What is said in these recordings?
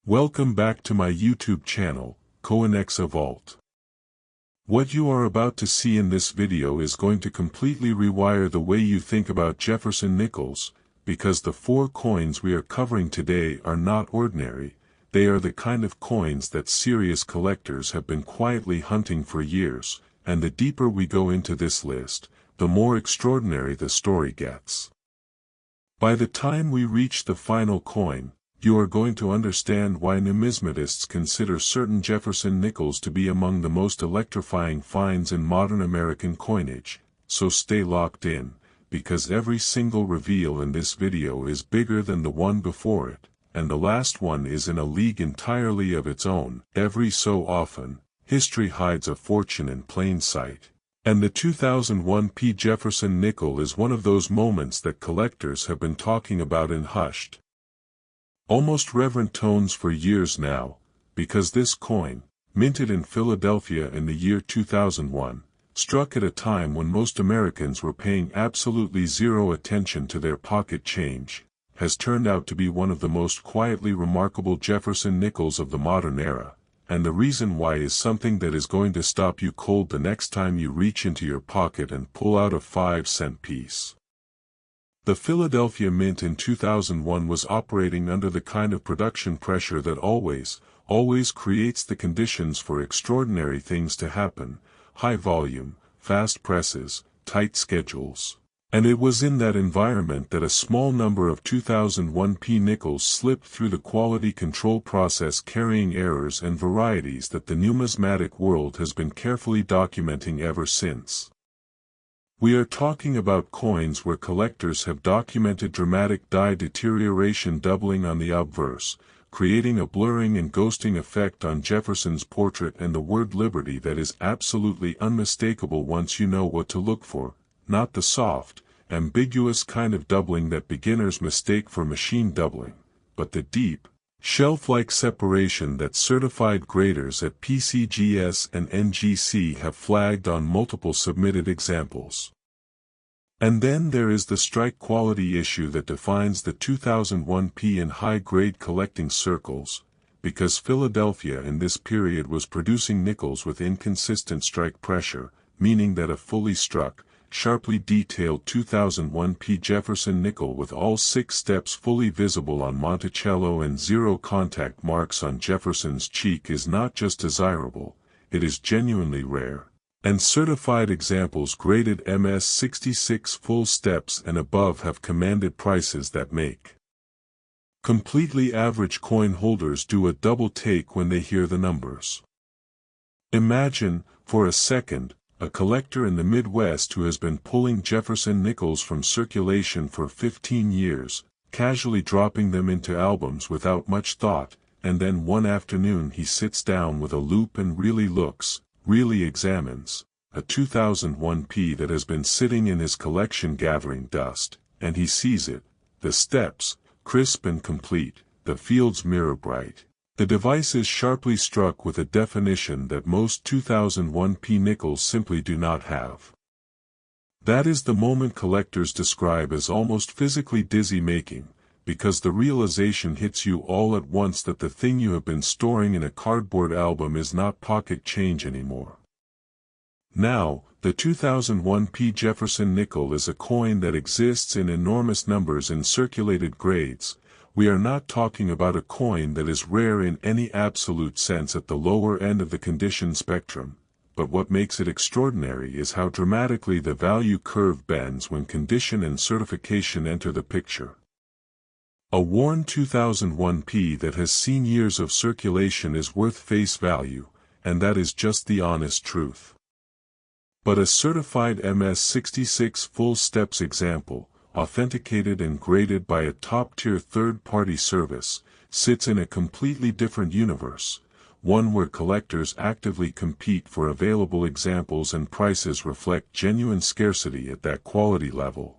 Welcome back to my YouTube channel, Coinexa Vault. What you are about to see in this video is going to completely rewire the way you think about Jefferson nickels, because the 4 coins we are covering today are not ordinary. They are the kind of coins that serious collectors have been quietly hunting for years, and the deeper we go into this list, the more extraordinary the story gets. By the time we reach the final coin, you are going to understand why numismatists consider certain Jefferson nickels to be among the most electrifying finds in modern American coinage. So stay locked in, because every single reveal in this video is bigger than the one before it, and the last one is in a league entirely of its own. Every so often, history hides a fortune in plain sight. And the 2001 P. Jefferson nickel is one of those moments that collectors have been talking about in hushed, almost reverent tones for years now, because this coin, minted in Philadelphia in the year 2001, struck at a time when most Americans were paying absolutely zero attention to their pocket change, has turned out to be one of the most quietly remarkable Jefferson nickels of the modern era. And the reason why is something that is going to stop you cold the next time you reach into your pocket and pull out a 5-cent piece. The Philadelphia Mint in 2001 was operating under the kind of production pressure that always creates the conditions for extraordinary things to happen: high volume, fast presses, tight schedules. And it was in that environment that a small number of 2001 P nickels slipped through the quality control process, carrying errors and varieties that the numismatic world has been carefully documenting ever since. We are talking about coins where collectors have documented dramatic die deterioration doubling on the obverse, creating a blurring and ghosting effect on Jefferson's portrait and the word liberty that is absolutely unmistakable once you know what to look for, not the soft, ambiguous kind of doubling that beginners mistake for machine doubling, but the deep, shelf-like separation that certified graders at PCGS and NGC have flagged on multiple submitted examples. And then there is the strike quality issue that defines the 2001 P in high-grade collecting circles, because Philadelphia in this period was producing nickels with inconsistent strike pressure, meaning that a fully struck, sharply detailed 2001 P Jefferson nickel with all 6 steps fully visible on Monticello and 0 contact marks on Jefferson's cheek is not just desirable, it is genuinely rare. And certified examples graded MS66 full steps and above have commanded prices that make completely average coin holders do a double take when they hear the numbers. Imagine, for a second, a collector in the Midwest who has been pulling Jefferson nickels from circulation for 15 years, casually dropping them into albums without much thought, and then one afternoon he sits down with a loupe and really examines, a 2001 P that has been sitting in his collection gathering dust, and he sees it, the steps, crisp and complete, the fields mirror bright. The device is sharply struck with a definition that most 2001 P nickels simply do not have. That is the moment collectors describe as almost physically dizzy-making, because the realization hits you all at once that the thing you have been storing in a cardboard album is not pocket change anymore. Now, the 2001 P Jefferson nickel is a coin that exists in enormous numbers in circulated grades. We are not talking about a coin that is rare in any absolute sense at the lower end of the condition spectrum, but what makes it extraordinary is how dramatically the value curve bends when condition and certification enter the picture. A worn 2001 P that has seen years of circulation is worth face value, and that is just the honest truth. But a certified MS66 full steps example, authenticated and graded by a top-tier third-party service, sits in a completely different universe, one where collectors actively compete for available examples and prices reflect genuine scarcity at that quality level.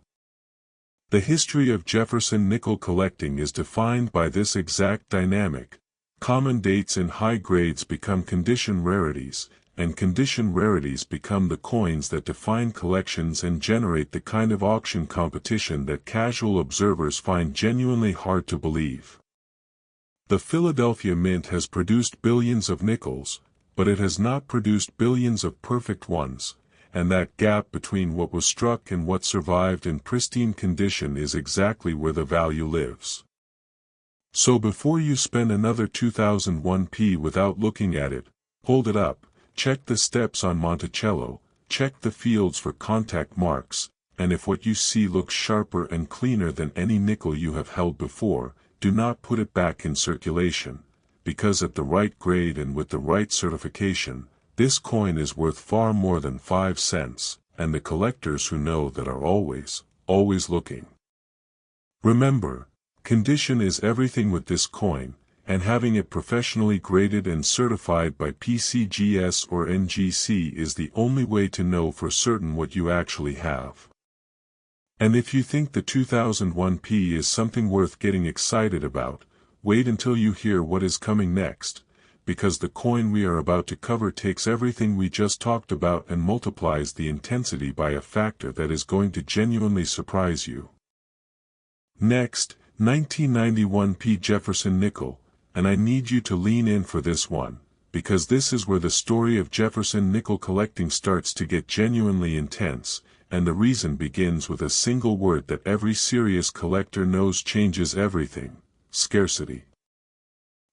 The history of Jefferson nickel collecting is defined by this exact dynamic. Common dates in high grades become condition rarities, and condition rarities become the coins that define collections and generate the kind of auction competition that casual observers find genuinely hard to believe. The Philadelphia Mint has produced billions of nickels, but it has not produced billions of perfect ones, and that gap between what was struck and what survived in pristine condition is exactly where the value lives. So before you spend another 2001p without looking at it, hold it up, check the steps on Monticello, check the fields for contact marks, and if what you see looks sharper and cleaner than any nickel you have held before, do not put it back in circulation, because at the right grade and with the right certification, this coin is worth far more than 5 cents, and the collectors who know that are always looking. Remember, condition is everything with this coin, and having it professionally graded and certified by PCGS or NGC is the only way to know for certain what you actually have. And if you think the 2001p is something worth getting excited about, wait until you hear what is coming next, because the coin we are about to cover takes everything we just talked about and multiplies the intensity by a factor that is going to genuinely surprise you. Next, 1991p Jefferson nickel, and I need you to lean in for this one, because this is where the story of Jefferson nickel collecting starts to get genuinely intense, and the reason begins with a single word that every serious collector knows changes everything: scarcity.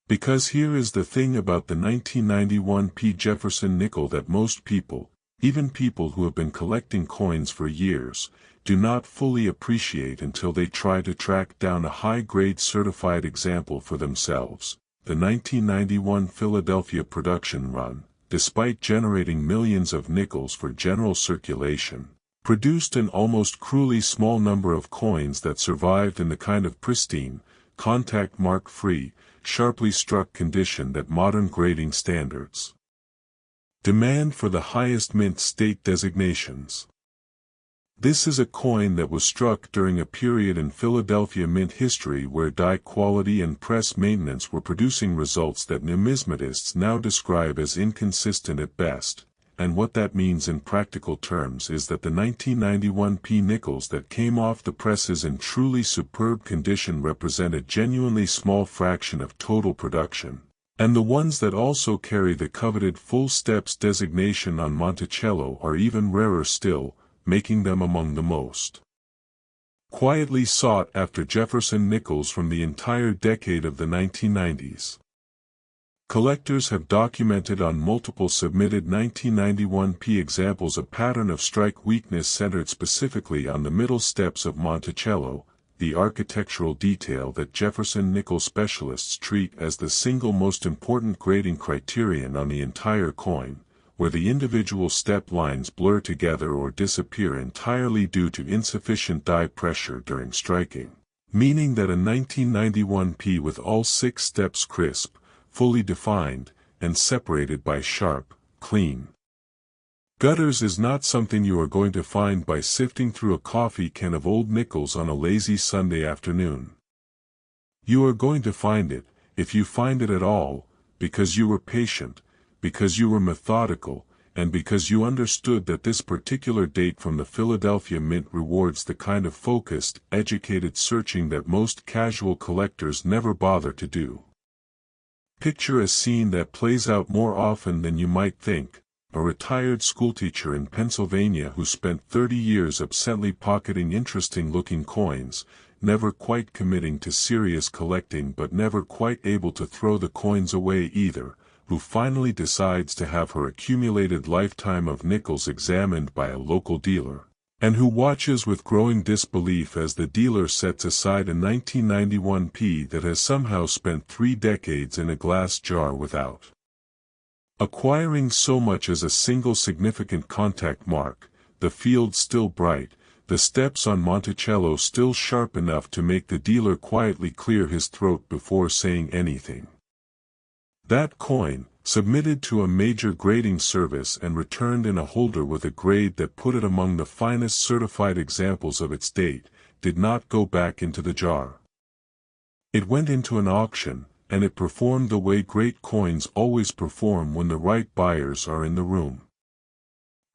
Because here is the thing about the 1991p Jefferson nickel that most people, even people who have been collecting coins for years, do not fully appreciate until they try to track down a high-grade certified example for themselves. The 1991 Philadelphia production run, despite generating millions of nickels for general circulation, produced an almost cruelly small number of coins that survived in the kind of pristine, contact mark-free, sharply struck condition that modern grading standards demand for the highest mint state designations. This is a coin that was struck during a period in Philadelphia mint history where die quality and press maintenance were producing results that numismatists now describe as inconsistent at best, and what that means in practical terms is that the 1991p nickels that came off the presses in truly superb condition represent a genuinely small fraction of total production, and the ones that also carry the coveted full steps designation on Monticello are even rarer still, making them among the most quietly sought after Jefferson nickels from the entire decade of the 1990s. Collectors have documented on multiple submitted 1991p examples a pattern of strike weakness centered specifically on the middle steps of Monticello, the architectural detail that Jefferson nickel specialists treat as the single most important grading criterion on the entire coin, where the individual step lines blur together or disappear entirely due to insufficient die pressure during striking, meaning that a 1991p with all 6 steps crisp, fully defined, and separated by sharp, clean gutters is not something you are going to find by sifting through a coffee can of old nickels on a lazy Sunday afternoon. You are going to find it, if you find it at all, because you were patient, because you were methodical, and because you understood that this particular date from the Philadelphia Mint rewards the kind of focused, educated searching that most casual collectors never bother to do. Picture a scene that plays out more often than you might think: a retired schoolteacher in Pennsylvania who spent 30 years absently pocketing interesting-looking coins, never quite committing to serious collecting but never quite able to throw the coins away either, who finally decides to have her accumulated lifetime of nickels examined by a local dealer, and who watches with growing disbelief as the dealer sets aside a 1991p that has somehow spent 3 decades in a glass jar without acquiring so much as a single significant contact mark, the field still bright, the steps on Monticello still sharp enough to make the dealer quietly clear his throat before saying anything. That coin, submitted to a major grading service and returned in a holder with a grade that put it among the finest certified examples of its date, did not go back into the jar. It went into an auction, and it performed the way great coins always perform when the right buyers are in the room.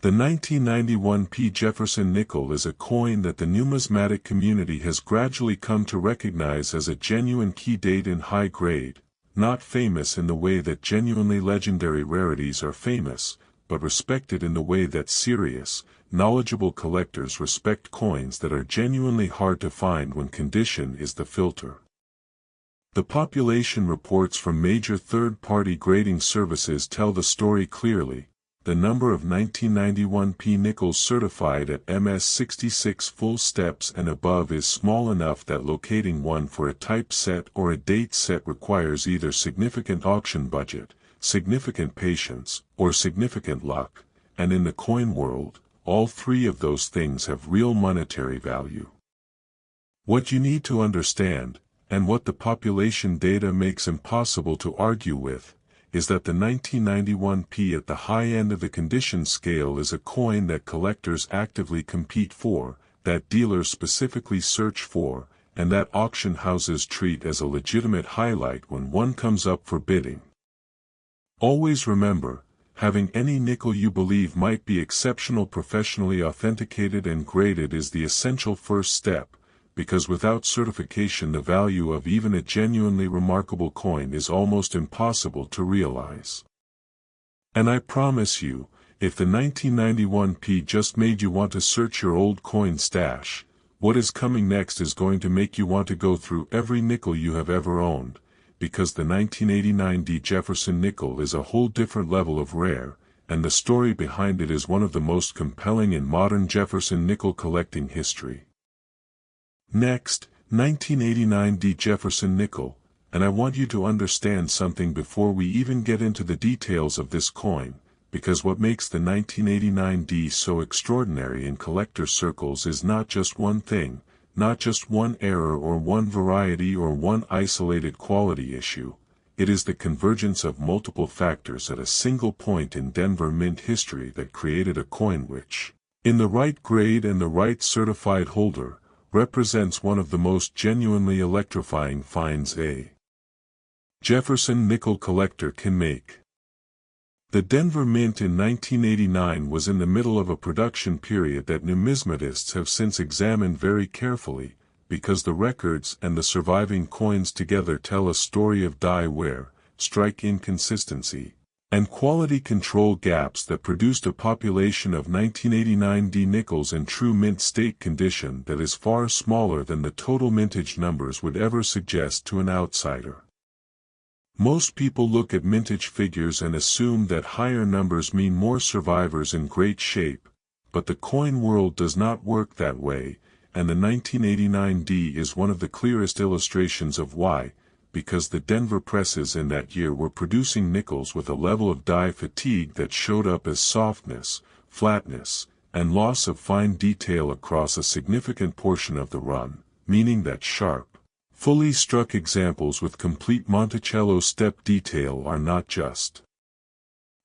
The 1991p Jefferson nickel is a coin that the numismatic community has gradually come to recognize as a genuine key date in high grade, not famous in the way that genuinely legendary rarities are famous, but respected in the way that serious, knowledgeable collectors respect coins that are genuinely hard to find when condition is the filter. The population reports from major third-party grading services tell the story clearly. The number of 1991 P nickels certified at MS66 full steps and above is small enough that locating one for a type set or a date set requires either significant auction budget, significant patience, or significant luck, and in the coin world, all three of those things have real monetary value. What you need to understand, and what the population data makes impossible to argue with, is that the 1991 P at the high end of the condition scale is a coin that collectors actively compete for, that dealers specifically search for, and that auction houses treat as a legitimate highlight when one comes up for bidding. Always remember, having any nickel you believe might be exceptional professionally authenticated and graded is the essential first step, because without certification the value of even a genuinely remarkable coin is almost impossible to realize. And I promise you, if the 1991 P just made you want to search your old coin stash, what is coming next is going to make you want to go through every nickel you have ever owned, because the 1989 D Jefferson nickel is a whole different level of rare, and the story behind it is one of the most compelling in modern Jefferson nickel collecting history. Next, 1989 D Jefferson nickel, and I want you to understand something before we even get into the details of this coin, because what makes the 1989 D so extraordinary in collector circles is not just one thing, not just one error or one variety or one isolated quality issue. It is the convergence of multiple factors at a single point in Denver Mint history that created a coin which, in the right grade and the right certified holder, represents one of the most genuinely electrifying finds a Jefferson nickel collector can make. The Denver Mint in 1989 was in the middle of a production period that numismatists have since examined very carefully, because the records and the surviving coins together tell a story of die wear, strike inconsistency, and quality control gaps that produced a population of 1989 D nickels in true mint state condition that is far smaller than the total mintage numbers would ever suggest to an outsider. Most people look at mintage figures and assume that higher numbers mean more survivors in great shape, but the coin world does not work that way, and the 1989 D is one of the clearest illustrations of why, because the Denver presses in that year were producing nickels with a level of die fatigue that showed up as softness, flatness, and loss of fine detail across a significant portion of the run, meaning that sharp, fully struck examples with complete Monticello step detail are not just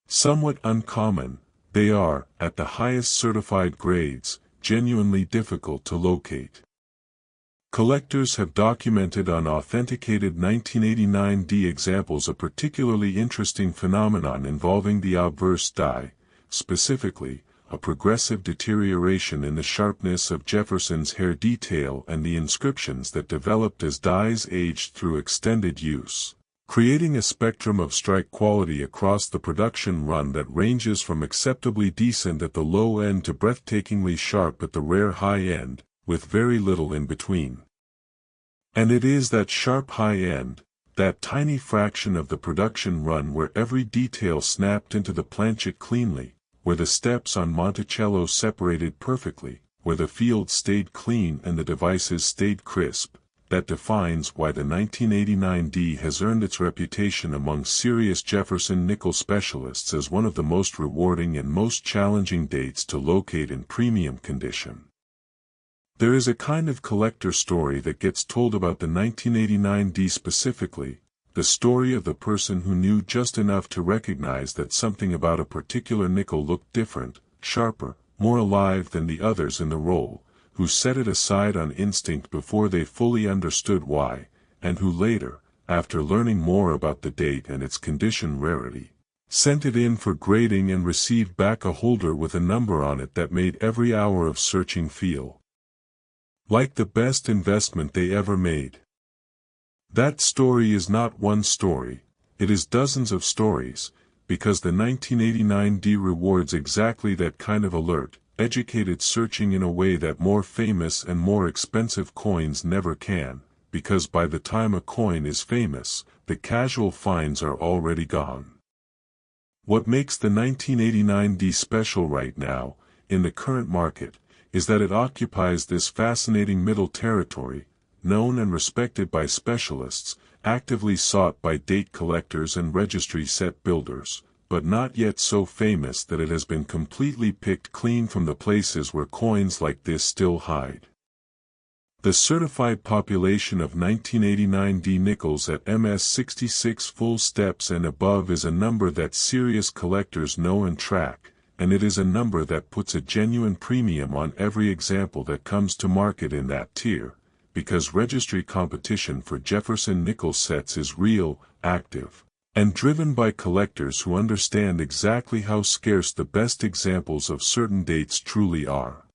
somewhat uncommon, they are, at the highest certified grades, genuinely difficult to locate. Collectors have documented on authenticated 1989 D examples a particularly interesting phenomenon involving the obverse die, specifically, a progressive deterioration in the sharpness of Jefferson's hair detail and the inscriptions that developed as dies aged through extended use, creating a spectrum of strike quality across the production run that ranges from acceptably decent at the low end to breathtakingly sharp at the rare high end, with very little in between. And it is that sharp high end, that tiny fraction of the production run where every detail snapped into the planchet cleanly, where the steps on Monticello separated perfectly, where the field stayed clean and the devices stayed crisp, that defines why the 1989 D has earned its reputation among serious Jefferson nickel specialists as one of the most rewarding and most challenging dates to locate in premium condition. There is a kind of collector story that gets told about the 1989 D specifically, the story of the person who knew just enough to recognize that something about a particular nickel looked different, sharper, more alive than the others in the roll, who set it aside on instinct before they fully understood why, and who later, after learning more about the date and its condition rarity, sent it in for grading and received back a holder with a number on it that made every hour of searching feel like the best investment they ever made. That story is not one story, it is dozens of stories, because the 1989D rewards exactly that kind of alert, educated searching in a way that more famous and more expensive coins never can, because by the time a coin is famous, the casual finds are already gone. What makes the 1989D special right now, in the current market, is that it occupies this fascinating middle territory, known and respected by specialists, actively sought by date collectors and registry set builders, but not yet so famous that it has been completely picked clean from the places where coins like this still hide. The certified population of 1989D nickels at MS66 full steps and above is a number that serious collectors know and track, and it is a number that puts a genuine premium on every example that comes to market in that tier, because registry competition for Jefferson nickel sets is real, active, and driven by collectors who understand exactly how scarce the best examples of certain dates truly are.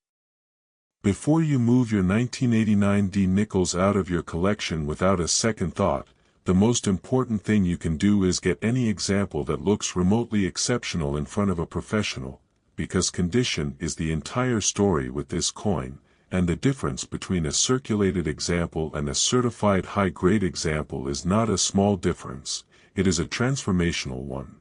Before you move your 1989D nickels out of your collection without a second thought, the most important thing you can do is get any example that looks remotely exceptional in front of a professional, because condition is the entire story with this coin, and the difference between a circulated example and a certified high-grade example is not a small difference, it is a transformational one.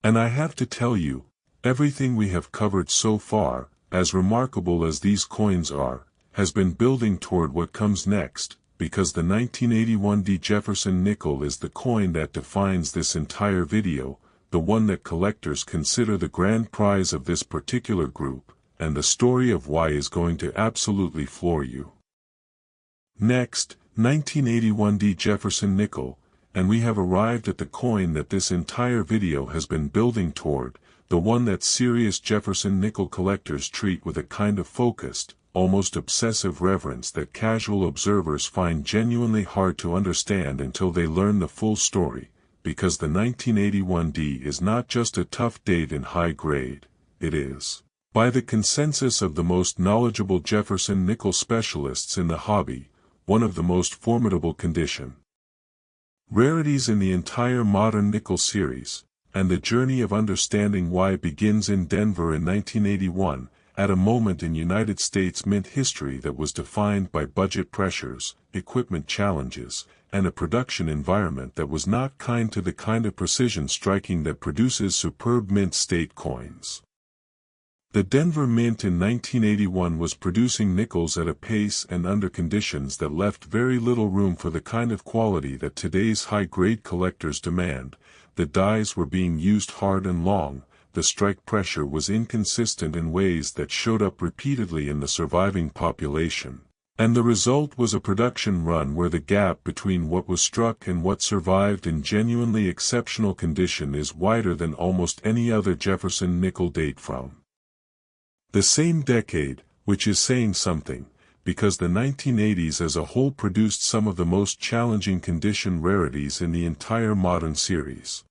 And I have to tell you, everything we have covered so far, as remarkable as these coins are, has been building toward what comes next, because the 1981D Jefferson nickel is the coin that defines this entire video, the one that collectors consider the grand prize of this particular group, and the story of why is going to absolutely floor you. Next, 1981D Jefferson nickel, and we have arrived at the coin that this entire video has been building toward, the one that serious Jefferson nickel collectors treat with a kind of focused, almost obsessive reverence that casual observers find genuinely hard to understand until they learn the full story, because the 1981D is not just a tough date in high grade, it is, by the consensus of the most knowledgeable Jefferson nickel specialists in the hobby, one of the most formidable condition rarities in the entire modern nickel series, and the journey of understanding why begins in Denver in 1981, at a moment in United States mint history that was defined by budget pressures, equipment challenges, and a production environment that was not kind to the kind of precision striking that produces superb mint state coins. The Denver Mint in 1981 was producing nickels at a pace and under conditions that left very little room for the kind of quality that today's high-grade collectors demand. The dies were being used hard and long, the strike pressure was inconsistent in ways that showed up repeatedly in the surviving population, and the result was a production run where the gap between what was struck and what survived in genuinely exceptional condition is wider than almost any other Jefferson nickel date from the same decade, which is saying something, because the 1980s as a whole produced some of the most challenging condition rarities in the entire modern series.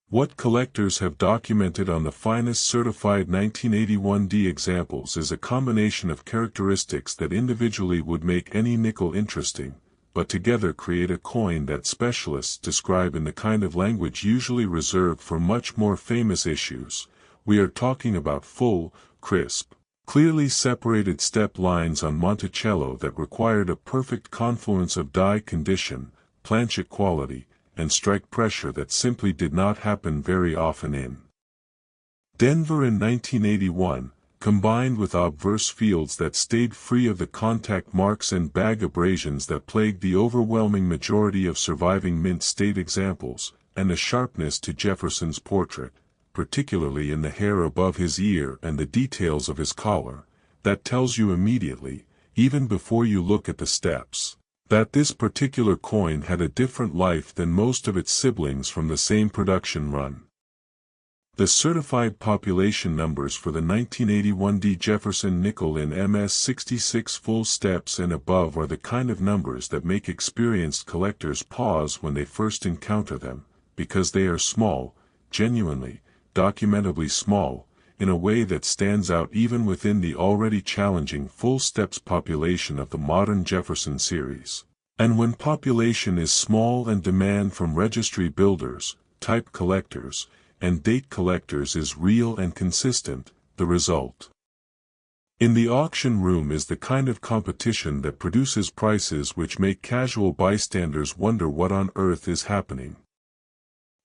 What collectors have documented on the finest certified 1981D examples is a combination of characteristics that individually would make any nickel interesting, but together create a coin that specialists describe in the kind of language usually reserved for much more famous issues. We are talking about full, crisp, clearly separated step lines on Monticello that required a perfect confluence of die condition, planchet quality, and strike pressure that simply did not happen very often in Denver in 1981, combined with obverse fields that stayed free of the contact marks and bag abrasions that plagued the overwhelming majority of surviving mint state examples, and a sharpness to Jefferson's portrait, particularly in the hair above his ear and the details of his collar, that tells you immediately, even before you look at the steps, that this particular coin had a different life than most of its siblings from the same production run. The certified population numbers for the 1981D Jefferson nickel in MS66 full steps and above are the kind of numbers that make experienced collectors pause when they first encounter them, because they are small, genuinely, documentably small, in a way that stands out even within the already challenging full steps population of the modern Jefferson series. And when population is small and demand from registry builders, type collectors, and date collectors is real and consistent, the result in the auction room is the kind of competition that produces prices which make casual bystanders wonder what on earth is happening.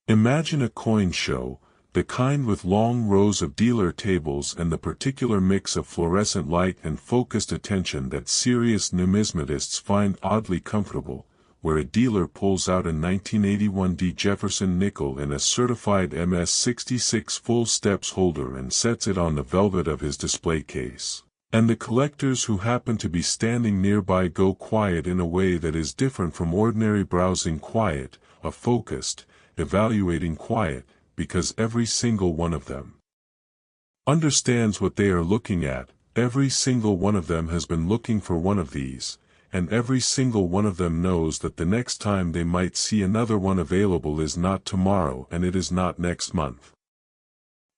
Imagine a coin show, the kind with long rows of dealer tables and the particular mix of fluorescent light and focused attention that serious numismatists find oddly comfortable, where a dealer pulls out a 1981 Jefferson nickel in a certified MS66 full steps holder and sets it on the velvet of his display case. And the collectors who happen to be standing nearby go quiet in a way that is different from ordinary browsing quiet, a focused, evaluating quiet, because every single one of them understands what they are looking at. Every single one of them has been looking for one of these, and every single one of them knows that the next time they might see another one available is not tomorrow and it is not next month.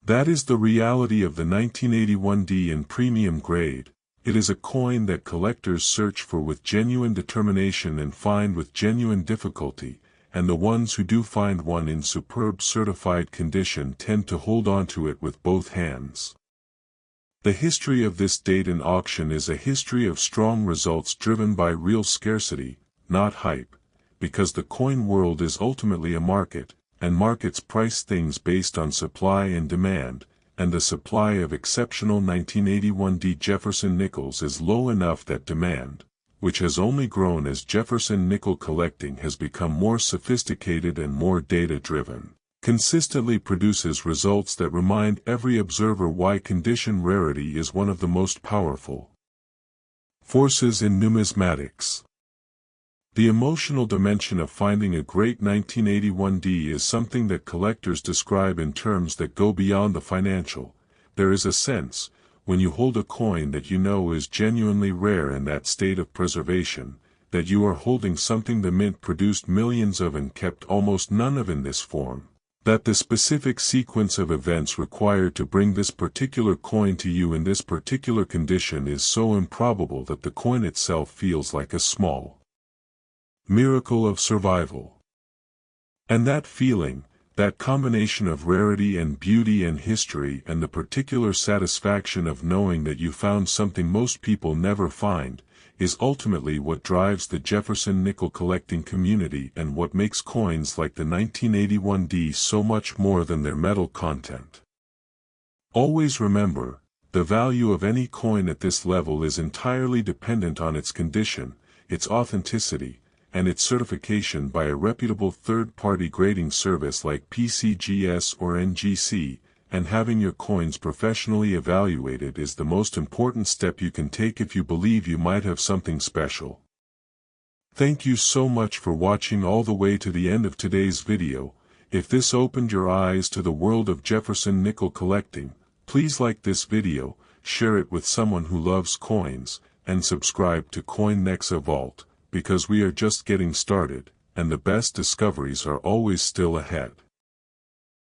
That is the reality of the 1981D in premium grade. It is a coin that collectors search for with genuine determination and find with genuine difficulty, and the ones who do find one in superb certified condition tend to hold on to it with both hands. The history of this date in auction is a history of strong results driven by real scarcity, not hype, because the coin world is ultimately a market, and markets price things based on supply and demand, and the supply of exceptional 1981D Jefferson nickels is low enough that demand, which has only grown as Jefferson nickel collecting has become more sophisticated and more data-driven, consistently produces results that remind every observer why condition rarity is one of the most powerful forces in numismatics. The emotional dimension of finding a great 1981D is something that collectors describe in terms that go beyond the financial. There is a sense, when you hold a coin that you know is genuinely rare in that state of preservation, that you are holding something the mint produced millions of and kept almost none of in this form, that the specific sequence of events required to bring this particular coin to you in this particular condition is so improbable that the coin itself feels like a small miracle of survival. And that feeling, that combination of rarity and beauty and history and the particular satisfaction of knowing that you found something most people never find, is ultimately what drives the Jefferson nickel collecting community and what makes coins like the 1981D so much more than their metal content. Always remember, the value of any coin at this level is entirely dependent on its condition, its authenticity, and its certification by a reputable third-party grading service like PCGS or NGC, and having your coins professionally evaluated is the most important step you can take if you believe you might have something special. Thank you so much for watching all the way to the end of today's video. If this opened your eyes to the world of Jefferson nickel collecting, please like this video, share it with someone who loves coins, and subscribe to CoinExa Vault, because we are just getting started, and the best discoveries are always still ahead.